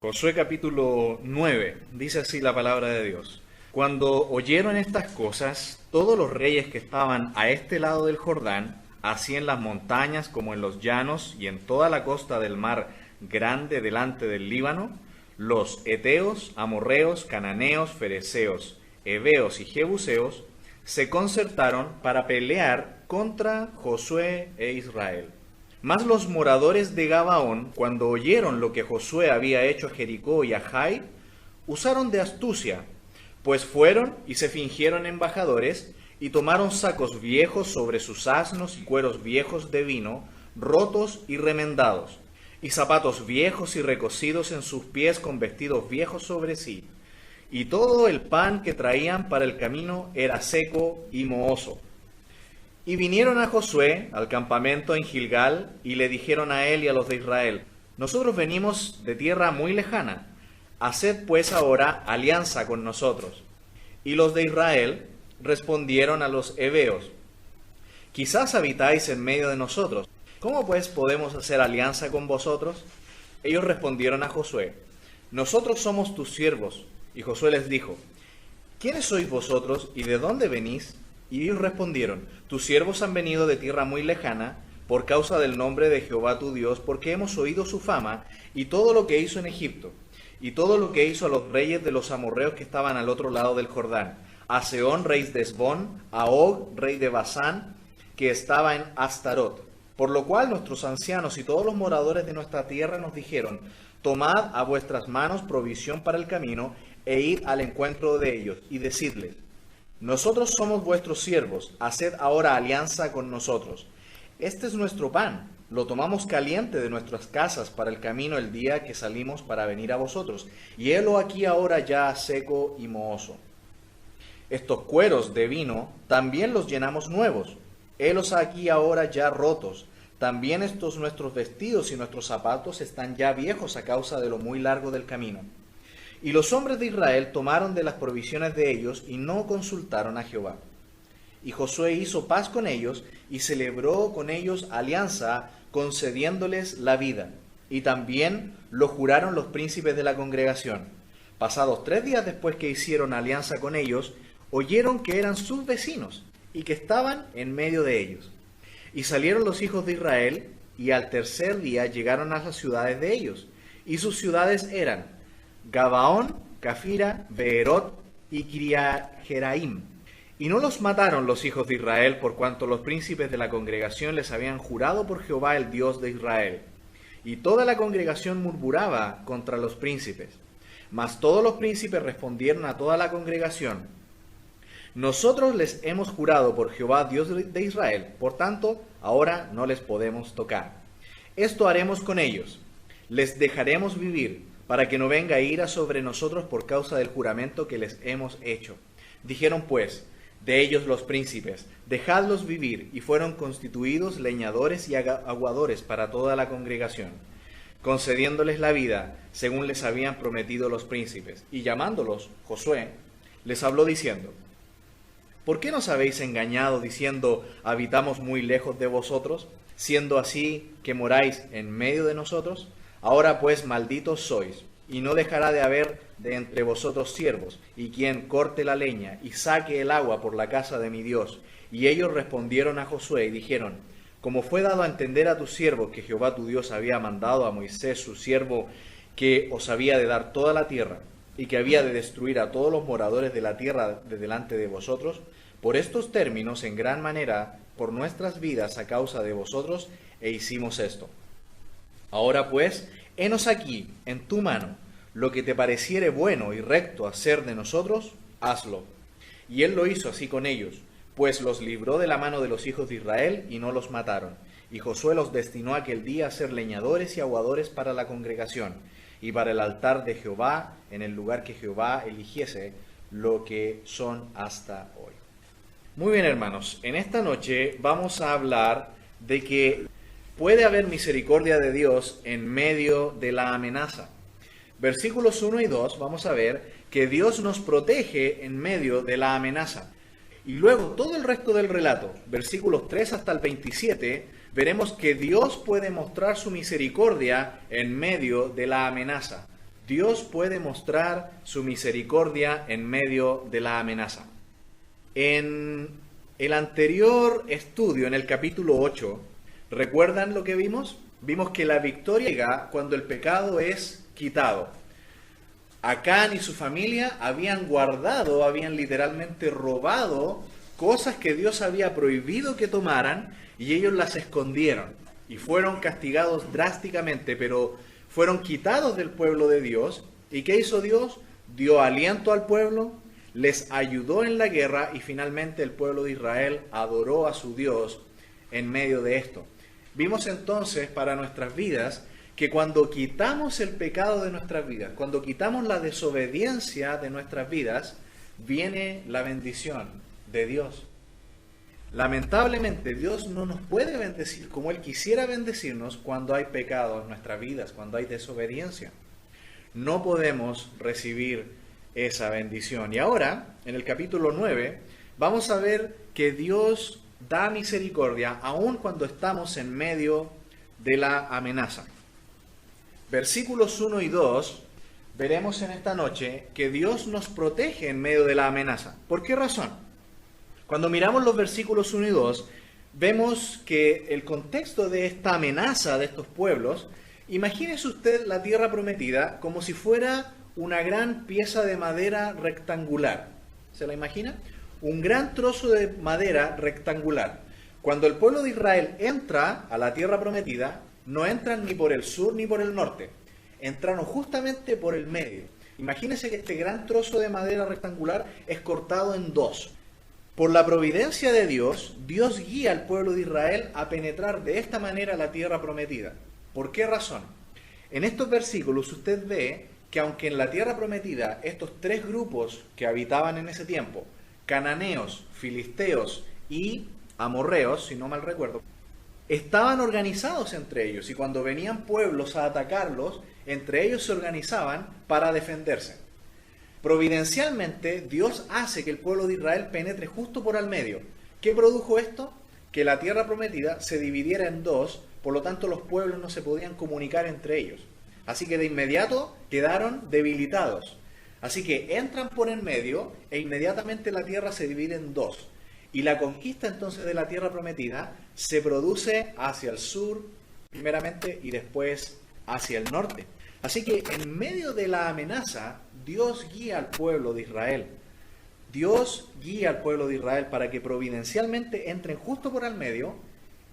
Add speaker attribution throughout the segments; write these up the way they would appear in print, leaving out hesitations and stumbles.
Speaker 1: Josué capítulo 9, dice así la palabra de Dios. Cuando oyeron estas cosas, todos los reyes que estaban a este lado del Jordán, así en las montañas como en los llanos y en toda la costa del mar grande delante del Líbano, los heteos, amorreos, cananeos, fereceos, heveos y jebuseos, se concertaron para pelear contra Josué e Israel. Mas los moradores de Gabaón, cuando oyeron lo que Josué había hecho a Jericó y a Jai, usaron de astucia, pues fueron y se fingieron embajadores, y tomaron sacos viejos sobre sus asnos y cueros viejos de vino, rotos y remendados, y zapatos viejos y recocidos en sus pies con vestidos viejos sobre sí. Y todo el pan que traían para el camino era seco y mohoso. Y vinieron a Josué al campamento en Gilgal, y le dijeron a él y a los de Israel: nosotros venimos de tierra muy lejana, haced pues ahora alianza con nosotros. Y los de Israel respondieron a los heveos: quizás habitáis en medio de nosotros, ¿cómo pues podemos hacer alianza con vosotros? Ellos respondieron a Josué: nosotros somos tus siervos. Y Josué les dijo: ¿quiénes sois vosotros y de dónde venís? Y ellos respondieron: tus siervos han venido de tierra muy lejana, por causa del nombre de Jehová tu Dios, porque hemos oído su fama, y todo lo que hizo en Egipto, y todo lo que hizo a los reyes de los amorreos que estaban al otro lado del Jordán, a Sehón, rey de Hesbón, a Og, rey de Basán, que estaba en Astarot. Por lo cual nuestros ancianos y todos los moradores de nuestra tierra nos dijeron: tomad a vuestras manos provisión para el camino, e id al encuentro de ellos, y decidles: nosotros somos vuestros siervos, haced ahora alianza con nosotros. Este es nuestro pan, lo tomamos caliente de nuestras casas para el camino el día que salimos para venir a vosotros, y helo aquí ahora ya seco y mohoso. Estos cueros de vino también los llenamos nuevos, helos aquí ahora ya rotos. También estos nuestros vestidos y nuestros zapatos están ya viejos a causa de lo muy largo del camino. Y los hombres de Israel tomaron de las provisiones de ellos y no consultaron a Jehová. Y Josué hizo paz con ellos y celebró con ellos alianza, concediéndoles la vida. Y también lo juraron los príncipes de la congregación. Pasados 3 días después que hicieron alianza con ellos, oyeron que eran sus vecinos y que estaban en medio de ellos. Y salieron los hijos de Israel, y al tercer día llegaron a las ciudades de ellos. Y sus ciudades eran Gabaón, Cafira, Beerot y Kiriat-Jeraim. Y no los mataron los hijos de Israel, por cuanto los príncipes de la congregación les habían jurado por Jehová, el Dios de Israel. Y toda la congregación murmuraba contra los príncipes. Mas todos los príncipes respondieron a toda la congregación: nosotros les hemos jurado por Jehová, Dios de Israel, por tanto, ahora no les podemos tocar. Esto haremos con ellos: les dejaremos vivir, para que no venga ira sobre nosotros por causa del juramento que les hemos hecho. Dijeron pues de ellos los príncipes: dejadlos vivir, y fueron constituidos leñadores y aguadores para toda la congregación, concediéndoles la vida, según les habían prometido los príncipes. Y llamándolos, Josué les habló diciendo: ¿por qué nos habéis engañado diciendo: habitamos muy lejos de vosotros, siendo así que moráis en medio de nosotros? Ahora pues malditos sois, y no dejará de haber de entre vosotros siervos, y quien corte la leña y saque el agua por la casa de mi Dios. Y ellos respondieron a Josué y dijeron: como fue dado a entender a tus siervos que Jehová tu Dios había mandado a Moisés su siervo que os había de dar toda la tierra, y que había de destruir a todos los moradores de la tierra de delante de vosotros, por estos términos en gran manera por nuestras vidas a causa de vosotros, e hicimos esto. Ahora pues, henos aquí en tu mano, lo que te pareciere bueno y recto hacer de nosotros, hazlo. Y él lo hizo así con ellos, pues los libró de la mano de los hijos de Israel y no los mataron. Y Josué los destinó aquel día a ser leñadores y aguadores para la congregación, y para el altar de Jehová, en el lugar que Jehová eligiese, lo que son hasta hoy. Muy bien, hermanos, en esta noche vamos a hablar de que puede haber misericordia de Dios en medio de la amenaza. Versículos 1 y 2 vamos a ver que Dios nos protege en medio de la amenaza. Y luego todo el resto del relato, versículos 3 hasta el 27, veremos que Dios puede mostrar su misericordia en medio de la amenaza. Dios puede mostrar su misericordia en medio de la amenaza. En el anterior estudio, en el capítulo 8, ¿recuerdan lo que vimos? Vimos que la victoria llega cuando el pecado es quitado. Acán y su familia habían guardado, habían literalmente robado cosas que Dios había prohibido que tomaran y ellos las escondieron y fueron castigados drásticamente, pero fueron quitados del pueblo de Dios. ¿Y qué hizo Dios? Dio aliento al pueblo, les ayudó en la guerra y finalmente el pueblo de Israel adoró a su Dios en medio de esto. Vimos entonces para nuestras vidas que cuando quitamos el pecado de nuestras vidas, cuando quitamos la desobediencia de nuestras vidas, viene la bendición de Dios. Lamentablemente Dios no nos puede bendecir como Él quisiera bendecirnos cuando hay pecado en nuestras vidas, cuando hay desobediencia. No podemos recibir esa bendición. Y ahora, en el capítulo 9, vamos a ver que Dios da misericordia aun cuando estamos en medio de la amenaza. Versículos 1 y 2, veremos en esta noche que Dios nos protege en medio de la amenaza. ¿Por qué razón? Cuando miramos los versículos 1 y 2, vemos que el contexto de esta amenaza de estos pueblos, imagínese usted la tierra prometida como si fuera una gran pieza de madera rectangular. ¿Se la imagina? Un gran trozo de madera rectangular. Cuando el pueblo de Israel entra a la tierra prometida, no entran ni por el sur ni por el norte. Entraron justamente por el medio. Imagínense que este gran trozo de madera rectangular es cortado en dos. Por la providencia de Dios, Dios guía al pueblo de Israel a penetrar de esta manera la tierra prometida. ¿Por qué razón? En estos versículos usted ve que aunque en la tierra prometida estos tres grupos que habitaban en ese tiempo, cananeos, filisteos y amorreos, si no mal recuerdo, estaban organizados entre ellos y cuando venían pueblos a atacarlos, entre ellos se organizaban para defenderse. Providencialmente, Dios hace que el pueblo de Israel penetre justo por al medio. ¿Qué produjo esto? Que la tierra prometida se dividiera en dos, por lo tanto los pueblos no se podían comunicar entre ellos. Así que de inmediato quedaron debilitados. Así que entran por en medio e inmediatamente la tierra se divide en dos. Y la conquista entonces de la tierra prometida se produce hacia el sur primeramente y después hacia el norte. Así que en medio de la amenaza, Dios guía al pueblo de Israel. Dios guía al pueblo de Israel para que providencialmente entren justo por al medio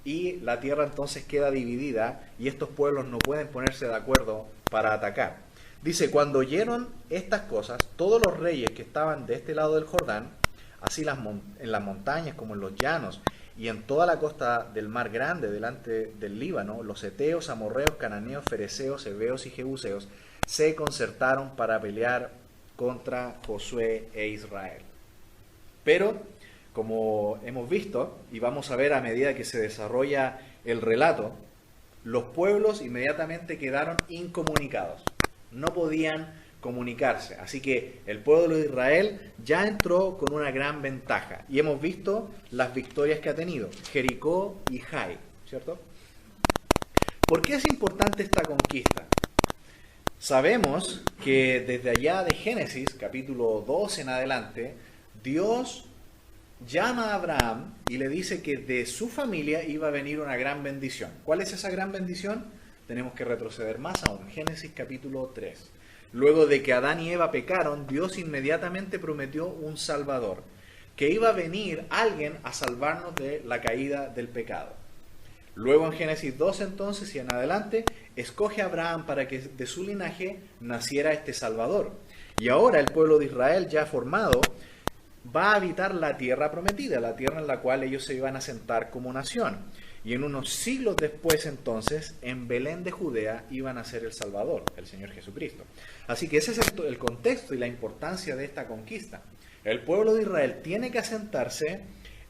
Speaker 1: y la tierra entonces queda dividida y estos pueblos no pueden ponerse de acuerdo para atacar. Dice, cuando oyeron estas cosas, todos los reyes que estaban de este lado del Jordán, así en las montañas como en los llanos y en toda la costa del mar grande delante del Líbano, los heteos, amorreos, cananeos, fereceos, heveos y jebuseos se concertaron para pelear contra Josué e Israel. Pero, como hemos visto, y vamos a ver a medida que se desarrolla el relato, los pueblos inmediatamente quedaron incomunicados. No podían comunicarse. Así que el pueblo de Israel ya entró con una gran ventaja. Y hemos visto las victorias que ha tenido. Jericó y Jai, ¿cierto? ¿Por qué es importante esta conquista? Sabemos que desde allá de Génesis, capítulo 2 en adelante, Dios llama a Abraham y le dice que de su familia iba a venir una gran bendición. ¿Cuál es esa gran bendición? Tenemos que retroceder más aún. Génesis capítulo 3. Luego de que Adán y Eva pecaron, Dios inmediatamente prometió un Salvador, que iba a venir alguien a salvarnos de la caída del pecado. Luego en Génesis 2 entonces y en adelante, escoge a Abraham para que de su linaje naciera este Salvador. Y ahora el pueblo de Israel ya formado va a habitar la tierra prometida, la tierra en la cual ellos se iban a sentar como nación. Y en unos siglos después entonces, en Belén de Judea, iban a ser el Salvador, el Señor Jesucristo. Así que ese es el contexto y la importancia de esta conquista. El pueblo de Israel tiene que asentarse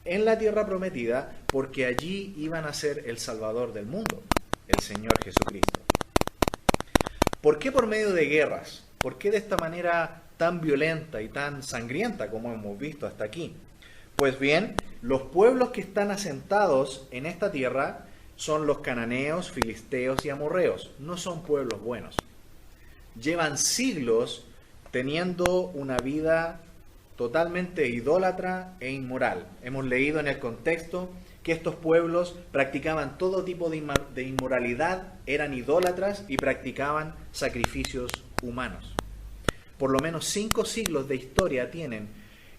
Speaker 1: en la tierra prometida porque allí iban a ser el Salvador del mundo, el Señor Jesucristo. ¿Por qué por medio de guerras? ¿Por qué de esta manera tan violenta y tan sangrienta como hemos visto hasta aquí? Pues bien, los pueblos que están asentados en esta tierra son los cananeos, filisteos y amorreos. No son pueblos buenos. llevan siglos teniendo una vida totalmente idólatra e inmoral. Hemos leído en el contexto que estos pueblos practicaban todo tipo de inmoralidad, eran idólatras y practicaban sacrificios humanos. Por lo menos 5 siglos de historia tienen,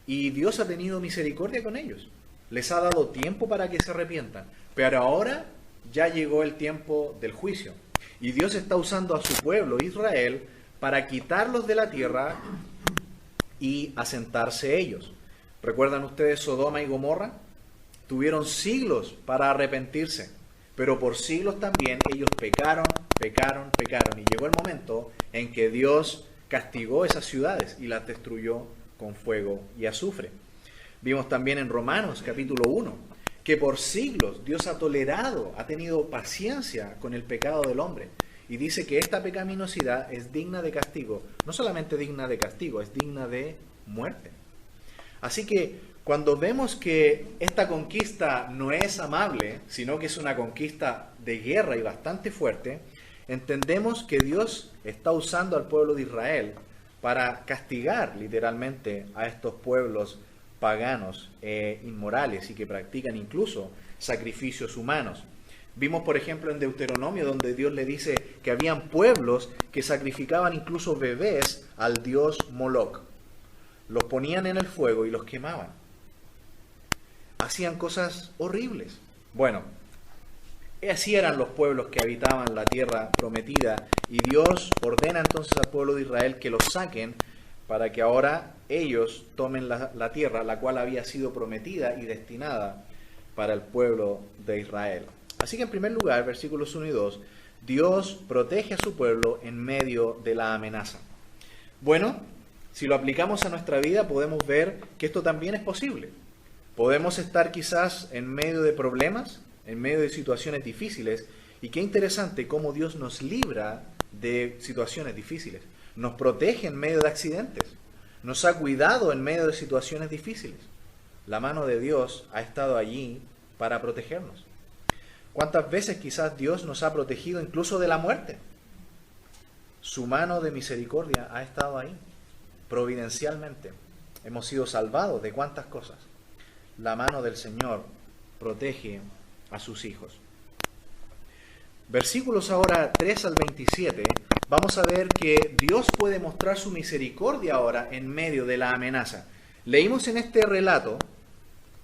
Speaker 1: y Dios ha tenido misericordia con ellos. Les ha dado tiempo para que se arrepientan, pero ahora ya llegó el tiempo del juicio. Y Dios está usando a su pueblo, Israel, para quitarlos de la tierra y asentarse ellos. ¿Recuerdan ustedes Sodoma y Gomorra? Tuvieron siglos para arrepentirse, pero por siglos también ellos pecaron, y llegó el momento en que Dios castigó esas ciudades y las destruyó con fuego y azufre. Vimos también en Romanos capítulo 1 que por siglos Dios ha tolerado, ha tenido paciencia con el pecado del hombre, y dice que esta pecaminosidad es digna de castigo, no solamente digna de castigo, es digna de muerte. Así que cuando vemos que esta conquista no es amable, sino que es una conquista de guerra y bastante fuerte, entendemos que Dios está usando al pueblo de Israel para castigar literalmente a estos pueblos paganos e inmorales y que practican incluso sacrificios humanos. Vimos, por ejemplo, en Deuteronomio, donde Dios le dice que habían pueblos que sacrificaban incluso bebés al dios Moloc. Los ponían en el fuego y los quemaban. Hacían cosas horribles. Bueno, así eran los pueblos que habitaban la tierra prometida, y Dios ordena entonces al pueblo de Israel que los saquen para que ahora ellos tomen la tierra, la cual había sido prometida y destinada para el pueblo de Israel. Así que en primer lugar, versículos 1 y 2, Dios protege a su pueblo en medio de la amenaza. Bueno, si lo aplicamos a nuestra vida, podemos ver que esto también es posible. Podemos estar quizás en medio de problemas, en medio de situaciones difíciles, y qué interesante cómo Dios nos libra de situaciones difíciles. Nos protege en medio de accidentes, nos ha cuidado en medio de situaciones difíciles. La mano de Dios ha estado allí para protegernos. ¿Cuántas veces quizás Dios nos ha protegido incluso de la muerte? Su mano de misericordia ha estado ahí, providencialmente. Hemos sido salvados de cuántas cosas. La mano del Señor protege a sus hijos. Versículos ahora 3 al 27, vamos a ver que Dios puede mostrar su misericordia ahora en medio de la amenaza. Leímos en este relato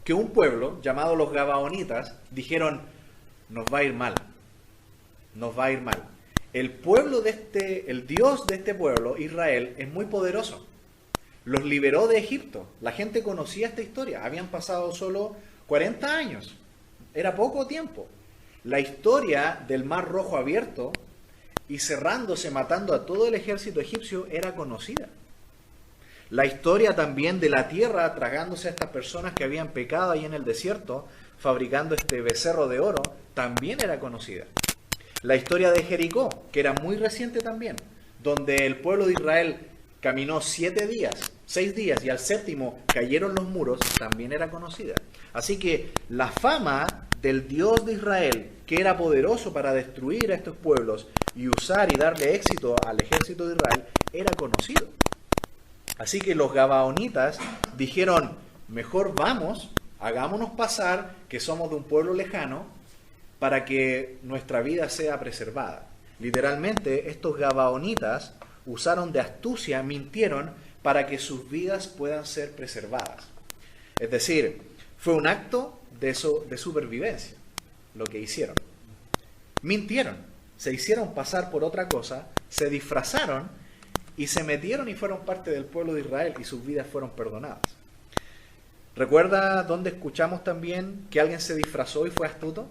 Speaker 1: que un pueblo llamado los Gabaonitas dijeron: nos va a ir mal, nos va a ir mal. El Dios de este pueblo, Israel, es muy poderoso. Los liberó de Egipto. La gente conocía esta historia. Habían pasado solo 40 años. Era poco tiempo. La historia del Mar Rojo abierto y cerrándose, matando a todo el ejército egipcio, era conocida. La historia también de la tierra tragándose a estas personas que habían pecado ahí en el desierto, fabricando este becerro de oro, también era conocida. La historia de Jericó, que era muy reciente también, donde el pueblo de Israel caminó 6 días, y al 7º cayeron los muros, también era conocida. Así que la fama del Dios de Israel, que era poderoso para destruir a estos pueblos y usar y darle éxito al ejército de Israel, era conocido. Así que los Gabaonitas dijeron: mejor vamos, hagámonos pasar que somos de un pueblo lejano para que nuestra vida sea preservada. Literalmente, estos Gabaonitas usaron de astucia, mintieron para que sus vidas puedan ser preservadas. Es decir, fue un acto de supervivencia lo que hicieron. Mintieron, se hicieron pasar por otra cosa, se disfrazaron y se metieron y fueron parte del pueblo de Israel y sus vidas fueron perdonadas. ¿Recuerda dónde escuchamos también que alguien se disfrazó y fue astuto?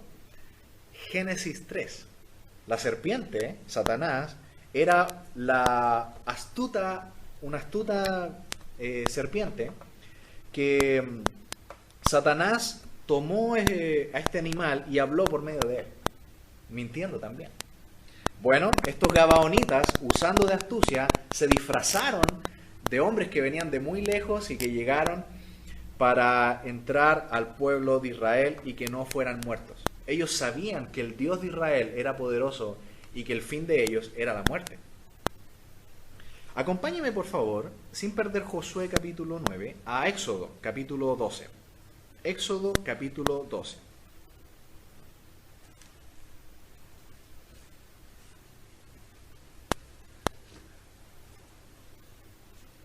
Speaker 1: Génesis 3. La serpiente, Satanás, era una astuta serpiente que Satanás tomó a este animal y habló por medio de él, mintiendo también. Bueno, estos Gabaonitas, usando de astucia, se disfrazaron de hombres que venían de muy lejos y que llegaron para entrar al pueblo de Israel y que no fueran muertos. Ellos sabían que el Dios de Israel era poderoso y que el fin de ellos era la muerte. Acompáñeme, por favor, sin perder Josué capítulo 9, a Éxodo capítulo 12. Éxodo capítulo 12.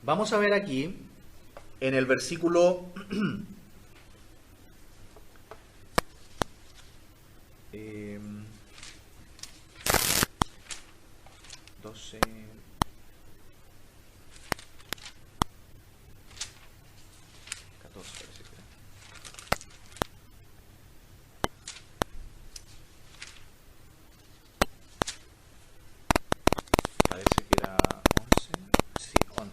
Speaker 1: Vamos a ver aquí, en el versículo 12, 14, parece que era. Parece que era 11, sí, 11:43.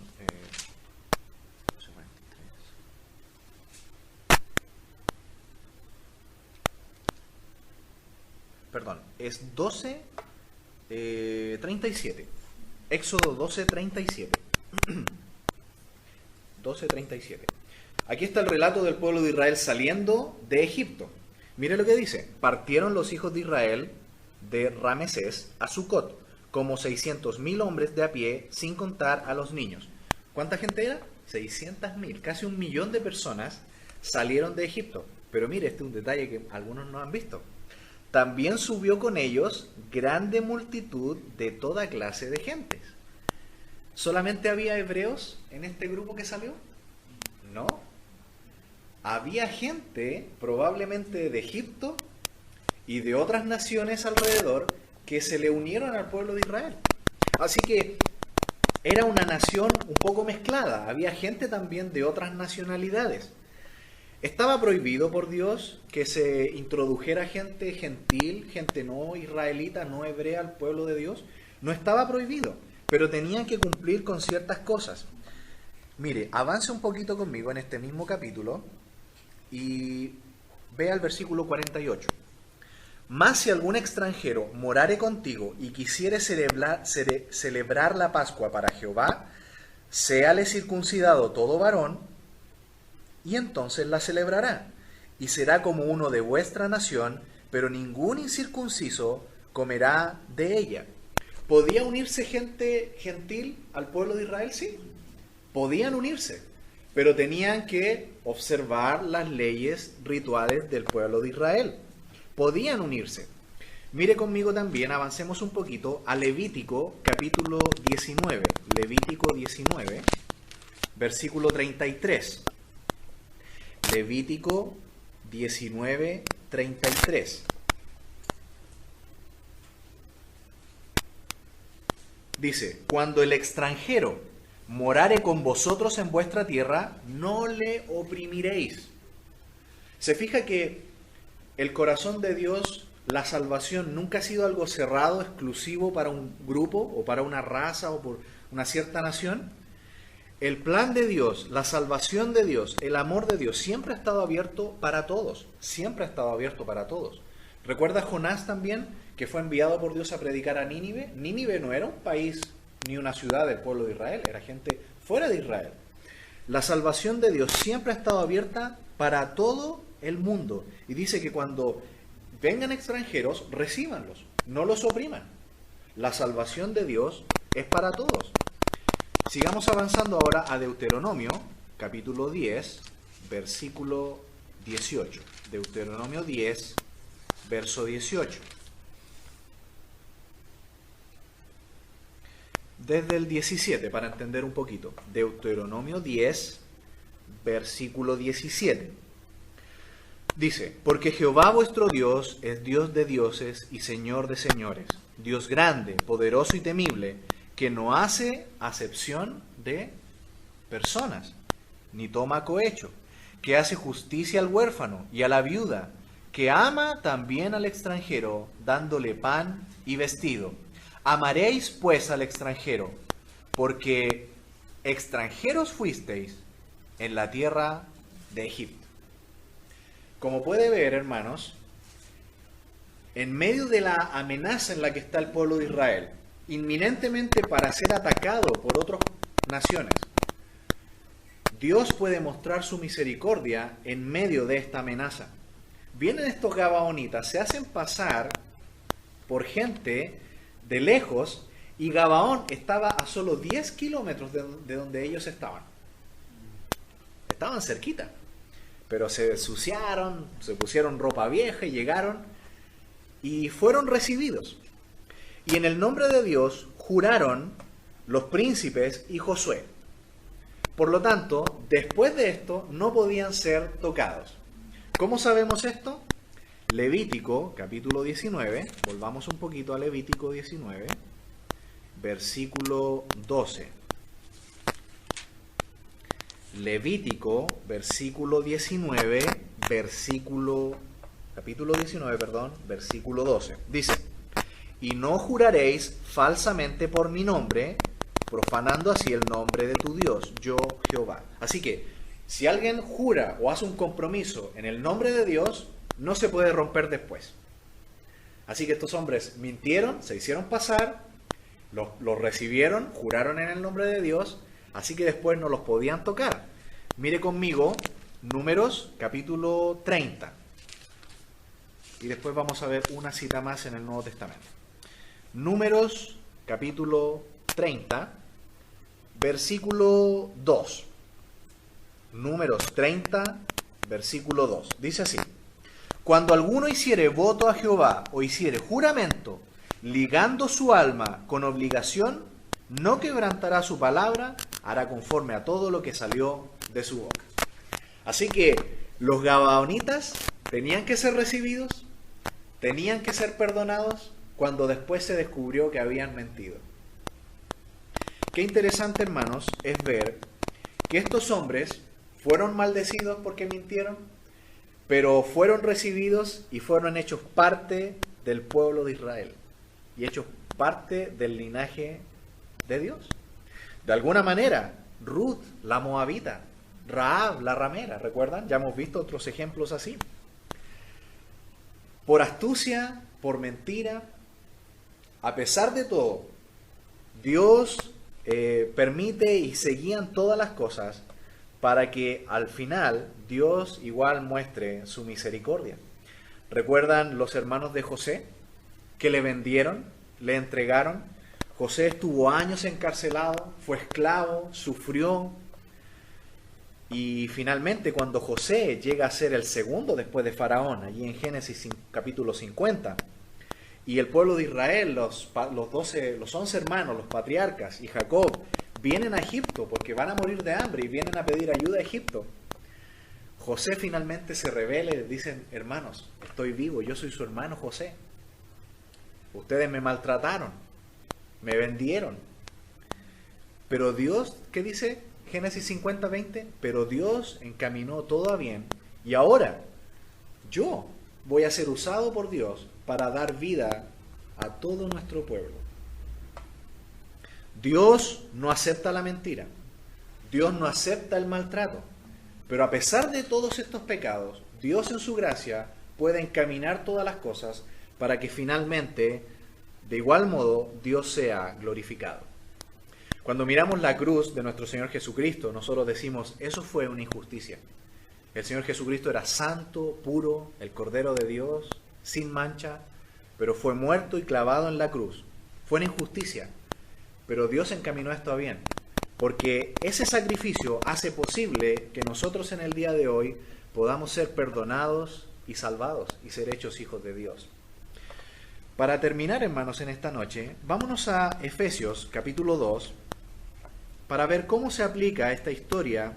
Speaker 1: Perdón, es 12:37. Éxodo 12:37. 12:37. Aquí está el relato del pueblo de Israel saliendo de Egipto. Mire lo que dice. Partieron los hijos de Israel de Ramesés a Sucot, como 600.000 hombres de a pie, sin contar a los niños. ¿Cuánta gente era? 600.000. Casi 1.000.000 de personas salieron de Egipto. Pero mire, este es un detalle que algunos no han visto. También subió con ellos grande multitud de toda clase de gentes. ¿Solamente había hebreos en este grupo que salió? No. Había gente, probablemente de Egipto y de otras naciones alrededor, que se le unieron al pueblo de Israel. Así que era una nación un poco mezclada. Había gente también de otras nacionalidades. ¿Estaba prohibido por Dios que se introdujera gente gentil, gente no israelita, no hebrea al pueblo de Dios? No estaba prohibido, pero tenían que cumplir con ciertas cosas. Mire, avance un poquito conmigo en este mismo capítulo y vea el versículo 48. Mas si algún extranjero morare contigo y quisiere celebrar la Pascua para Jehová, séale circuncidado todo varón, y entonces la celebrará, y será como uno de vuestra nación, pero ningún incircunciso comerá de ella. ¿Podía unirse gente gentil al pueblo de Israel? Sí, podían unirse, pero tenían que observar las leyes rituales del pueblo de Israel. Podían unirse. Mire conmigo también, avancemos un poquito a Levítico capítulo 19. Levítico 19, versículo 33. Levítico 19, 33. Dice, cuando el extranjero morare con vosotros en vuestra tierra, no le oprimiréis. Se fija que el corazón de Dios, la salvación, nunca ha sido algo cerrado, exclusivo para un grupo o para una raza o por una cierta nación. El plan de Dios, la salvación de Dios, el amor de Dios siempre ha estado abierto para todos. Siempre ha estado abierto para todos. ¿Recuerda Jonás también, que fue enviado por Dios a predicar a Nínive? Nínive no era un país ni una ciudad del pueblo de Israel, era gente fuera de Israel. La salvación de Dios siempre ha estado abierta para todo el mundo. Y dice que cuando vengan extranjeros, recíbanlos, no los opriman. La salvación de Dios es para todos. Sigamos avanzando ahora a Deuteronomio, capítulo 10, versículo 18. Deuteronomio 10, verso 18. Desde el 17, para entender un poquito. Deuteronomio 10, versículo 17. Dice, porque Jehová vuestro Dios es Dios de dioses y Señor de señores, Dios grande, poderoso y temible, que no hace acepción de personas, ni toma cohecho, que hace justicia al huérfano y a la viuda, que ama también al extranjero, dándole pan y vestido. Amaréis pues al extranjero, porque extranjeros fuisteis en la tierra de Egipto. Como puede ver, hermanos, en medio de la amenaza en la que está el pueblo de Israel, inminentemente para ser atacado por otras naciones, Dios puede mostrar su misericordia en medio de esta amenaza. Vienen estos gabaonitas, se hacen pasar por gente de lejos Y Gabaón estaba a solo 10 kilómetros de donde ellos estaban. Estaban cerquita. Pero se ensuciaron, se pusieron ropa vieja y llegaron y fueron recibidos. Y en el nombre de Dios juraron los príncipes y Josué. Por lo tanto, después de esto no podían ser tocados. ¿Cómo sabemos esto? Levítico, capítulo 19, volvamos un poquito a Levítico 19, versículo 12. Levítico, versículo 19, capítulo 19, versículo 12. Dice: y no juraréis falsamente por mi nombre, profanando así el nombre de tu Dios, yo Jehová. Así que, si alguien jura o hace un compromiso en el nombre de Dios, no se puede romper después. Así que estos hombres mintieron, se hicieron pasar, los recibieron, juraron en el nombre de Dios, así que después no los podían tocar. Mire conmigo Números capítulo 30. Y después vamos a ver una cita más en el Nuevo Testamento. Números capítulo 30, versículo 2. Números 30, versículo 2. Dice así: cuando alguno hiciere voto a Jehová o hiciere juramento, ligando su alma con obligación, no quebrantará su palabra, hará conforme a todo lo que salió de su boca. Así que los gabaonitas tenían que ser recibidos, tenían que ser perdonados cuando después se descubrió que habían mentido. Qué interesante, hermanos, es ver que estos hombres fueron maldecidos porque mintieron, pero fueron recibidos y fueron hechos parte del pueblo de Israel y hechos parte del linaje de Dios. De alguna manera, Ruth, la moabita, Rahab, la ramera, ¿recuerdan? Ya hemos visto otros ejemplos así. Por astucia, por mentira, a pesar de todo, Dios permite y se guían todas las cosas para que al final Dios igual muestre su misericordia. ¿Recuerdan los hermanos de José que le vendieron, le entregaron? José estuvo años encarcelado, fue esclavo, sufrió. Y finalmente cuando José llega a ser el segundo después de Faraón, allí en Génesis capítulo 50, y el pueblo de Israel, los 11 hermanos, los patriarcas y Jacob, vienen a Egipto porque van a morir de hambre y vienen a pedir ayuda a Egipto. José finalmente se revela y les dicen: hermanos, estoy vivo, yo soy su hermano José. Ustedes me maltrataron, me vendieron. Pero Dios, ¿qué dice Génesis 50:20? Pero Dios encaminó todo a bien y ahora yo voy a ser usado por Dios para dar vida a todo nuestro pueblo. Dios no acepta la mentira, Dios no acepta el maltrato, pero a pesar de todos estos pecados, Dios en su gracia puede encaminar todas las cosas para que finalmente, de igual modo, Dios sea glorificado. Cuando miramos la cruz de nuestro Señor Jesucristo, nosotros decimos: eso fue una injusticia. El Señor Jesucristo era santo, puro, el Cordero de Dios, sin mancha, pero fue muerto y clavado en la cruz. Fue una injusticia, pero Dios encaminó esto a bien, porque ese sacrificio hace posible que nosotros en el día de hoy podamos ser perdonados y salvados y ser hechos hijos de Dios. Para terminar, hermanos, en esta noche, vámonos a Efesios capítulo 2 para ver cómo se aplica esta historia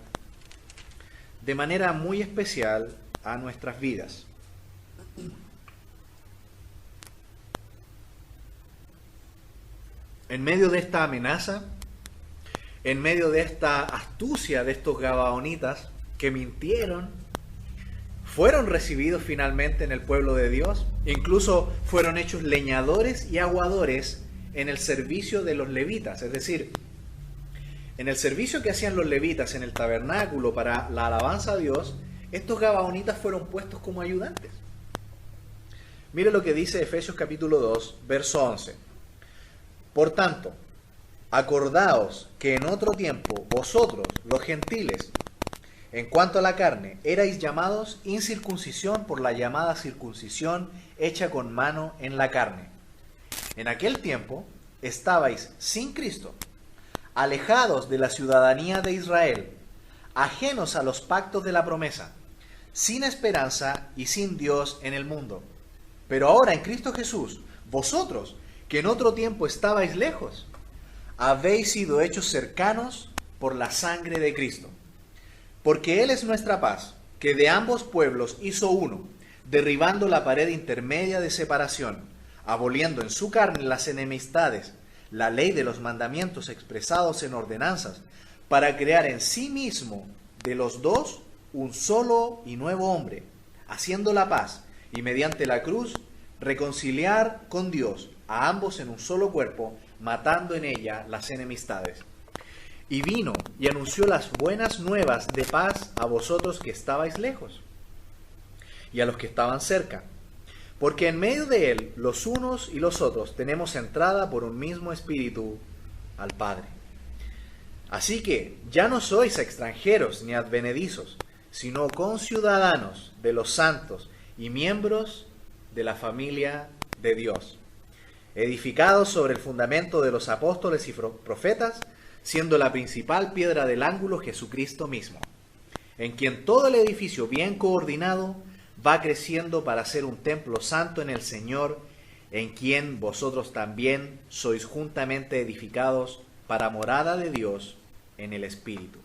Speaker 1: de manera muy especial a nuestras vidas. En medio de esta amenaza, en medio de esta astucia de estos gabaonitas que mintieron, fueron recibidos finalmente en el pueblo de Dios, incluso fueron hechos leñadores y aguadores en el servicio de los levitas, es decir, en el servicio que hacían los levitas en el tabernáculo para la alabanza a Dios, estos gabaonitas fueron puestos como ayudantes. Mire lo que dice Efesios capítulo 2, verso 11. Por tanto, acordaos que en otro tiempo vosotros, los gentiles, en cuanto a la carne, erais llamados incircuncisión por la llamada circuncisión hecha con mano en la carne. En aquel tiempo, estabais sin Cristo, alejados de la ciudadanía de Israel, ajenos a los pactos de la promesa, sin esperanza y sin Dios en el mundo. Pero ahora en Cristo Jesús, vosotros, que en otro tiempo estabais lejos, habéis sido hechos cercanos por la sangre de Cristo. Porque Él es nuestra paz, que de ambos pueblos hizo uno, derribando la pared intermedia de separación, aboliendo en su carne las enemistades, la ley de los mandamientos expresados en ordenanzas, para crear en sí mismo de los dos un solo y nuevo hombre, haciendo la paz, y mediante la cruz reconciliar con Dios a ambos en un solo cuerpo, matando en ella las enemistades. Y vino y anunció las buenas nuevas de paz a vosotros que estabais lejos y a los que estaban cerca, porque en medio de él los unos y los otros tenemos entrada por un mismo espíritu al Padre. Así que ya no sois extranjeros ni advenedizos, sino conciudadanos de los santos y miembros de la familia de Dios, edificados sobre el fundamento de los apóstoles y profetas, siendo la principal piedra del ángulo Jesucristo mismo, en quien todo el edificio bien coordinado va creciendo para ser un templo santo en el Señor, en quien vosotros también sois juntamente edificados para morada de Dios en el Espíritu.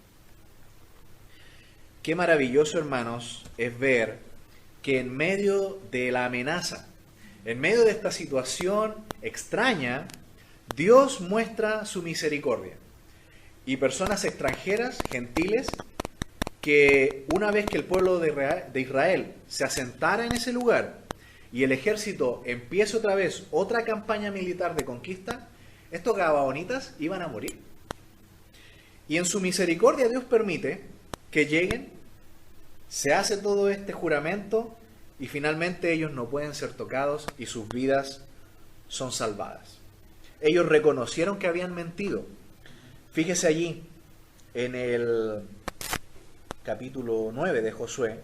Speaker 1: Qué maravilloso, hermanos, es ver que en medio de la amenaza, en medio de esta situación extraña, Dios muestra su misericordia. Y personas extranjeras, gentiles, que una vez que el pueblo de Israel se asentara en ese lugar y el ejército empiece otra vez otra campaña militar de conquista, estos gabaonitas iban a morir. Y en su misericordia Dios permite que lleguen, se hace todo este juramento y finalmente ellos no pueden ser tocados y sus vidas son salvadas. Ellos reconocieron que habían mentido. Fíjese allí en el capítulo 9 de Josué,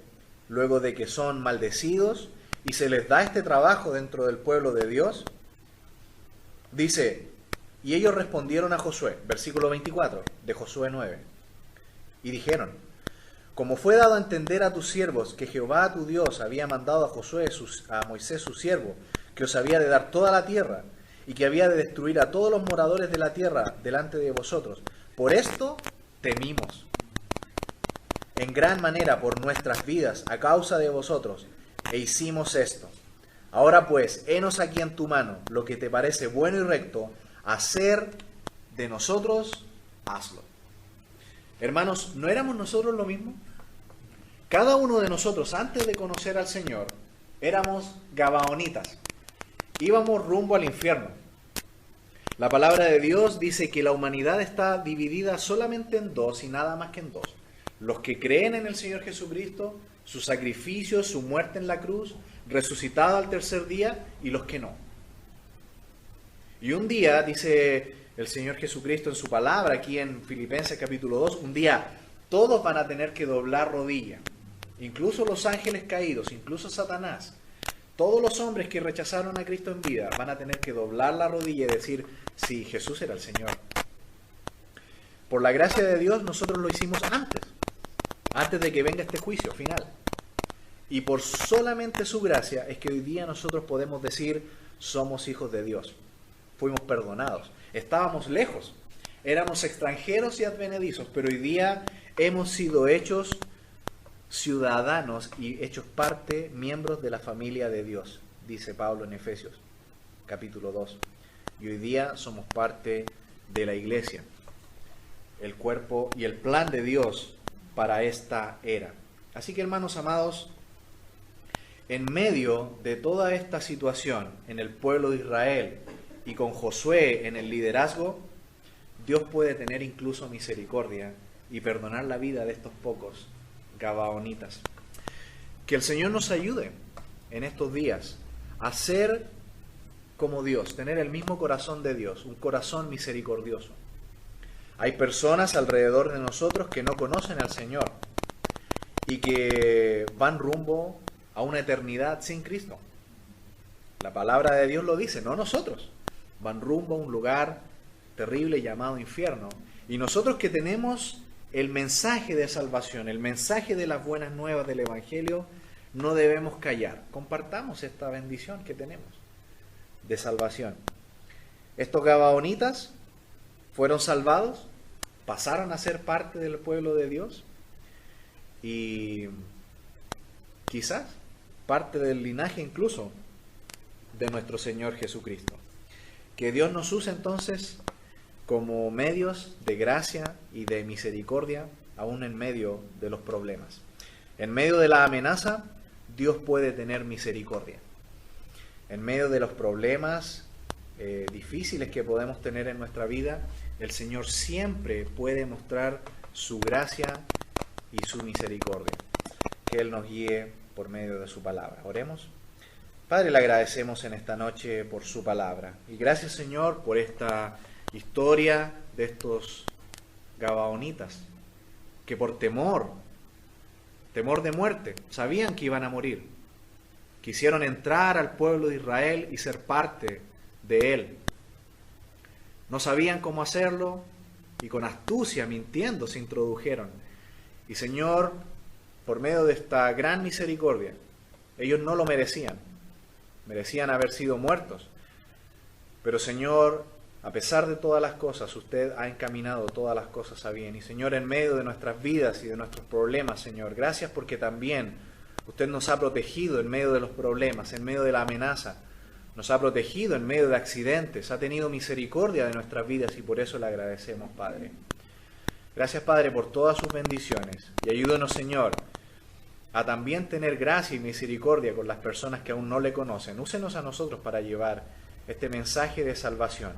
Speaker 1: luego de que son maldecidos y se les da este trabajo dentro del pueblo de Dios, dice, y ellos respondieron a Josué, versículo 24 de Josué 9, y dijeron, como fue dado a entender a tus siervos que Jehová tu Dios había mandado a Josué, a Moisés su siervo, que os había de dar toda la tierra, y que había de destruir a todos los moradores de la tierra delante de vosotros. Por esto temimos en gran manera por nuestras vidas a causa de vosotros, e hicimos esto. Ahora pues, henos aquí en tu mano lo que te parece bueno y recto, hacer de nosotros, hazlo. Hermanos, ¿no éramos nosotros lo mismo? Cada uno de nosotros, antes de conocer al Señor, éramos gabaonitas. Íbamos rumbo al infierno. La palabra de Dios dice que la humanidad está dividida solamente en dos y nada más que en dos. Los que creen en el Señor Jesucristo, su sacrificio, su muerte en la cruz, resucitado al tercer día, y los que no. Y un día, dice el Señor Jesucristo en su palabra, aquí en Filipenses capítulo 2, un día todos van a tener que doblar rodilla. Incluso los ángeles caídos, incluso Satanás. Todos los hombres que rechazaron a Cristo en vida van a tener que doblar la rodilla y decir, sí, Jesús era el Señor. Por la gracia de Dios nosotros lo hicimos antes de que venga este juicio final. Y por solamente su gracia es que hoy día nosotros podemos decir, somos hijos de Dios. Fuimos perdonados. Estábamos lejos. Éramos extranjeros y advenedizos, pero hoy día hemos sido hechos ciudadanos y hechos parte, miembros de la familia de Dios, dice Pablo en Efesios capítulo 2. Y hoy día somos parte de la iglesia, el cuerpo y el plan de Dios para esta era. Así que, hermanos amados, en medio de toda esta situación en el pueblo de Israel y con Josué en el liderazgo, Dios puede tener incluso misericordia y perdonar la vida de estos pocos gabaonitas. Que el Señor nos ayude en estos días a ser como Dios, tener el mismo corazón de Dios, un corazón misericordioso. Hay personas alrededor de nosotros que no conocen al Señor y que van rumbo a una eternidad sin Cristo. La palabra de Dios lo dice, no nosotros. van rumbo a un lugar terrible llamado infierno. Y nosotros que tenemos el mensaje de salvación, el mensaje de las buenas nuevas del Evangelio, no debemos callar. Compartamos esta bendición que tenemos de salvación. Estos gabaonitas fueron salvados, pasaron a ser parte del pueblo de Dios y quizás parte del linaje incluso de nuestro Señor Jesucristo. Que Dios nos use entonces como medios de gracia y de misericordia, aún en medio de los problemas. En medio de la amenaza, Dios puede tener misericordia. En medio de los problemas difíciles que podemos tener en nuestra vida, el Señor siempre puede mostrar su gracia y su misericordia. Que Él nos guíe por medio de su palabra. Oremos. Padre, le agradecemos en esta noche por su palabra. Y gracias, Señor, por esta historia de estos gabaonitas que por temor de muerte, sabían que iban a morir. Quisieron entrar al pueblo de Israel y ser parte de él. No sabían cómo hacerlo y con astucia, mintiendo, se introdujeron. Y Señor, por medio de esta gran misericordia, ellos no lo merecían. Merecían haber sido muertos. Pero Señor, a pesar de todas las cosas, usted ha encaminado todas las cosas a bien. Y Señor, en medio de nuestras vidas y de nuestros problemas, Señor, gracias porque también usted nos ha protegido en medio de los problemas, en medio de la amenaza. Nos ha protegido en medio de accidentes, ha tenido misericordia de nuestras vidas y por eso le agradecemos, Padre. Gracias, Padre, por todas sus bendiciones. Y ayúdanos, Señor, a también tener gracia y misericordia con las personas que aún no le conocen. Úsenos a nosotros para llevar este mensaje de salvación,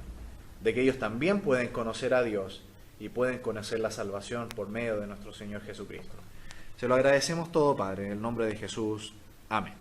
Speaker 1: de que ellos también pueden conocer a Dios y pueden conocer la salvación por medio de nuestro Señor Jesucristo. Se lo agradecemos todo, Padre, en el nombre de Jesús. Amén.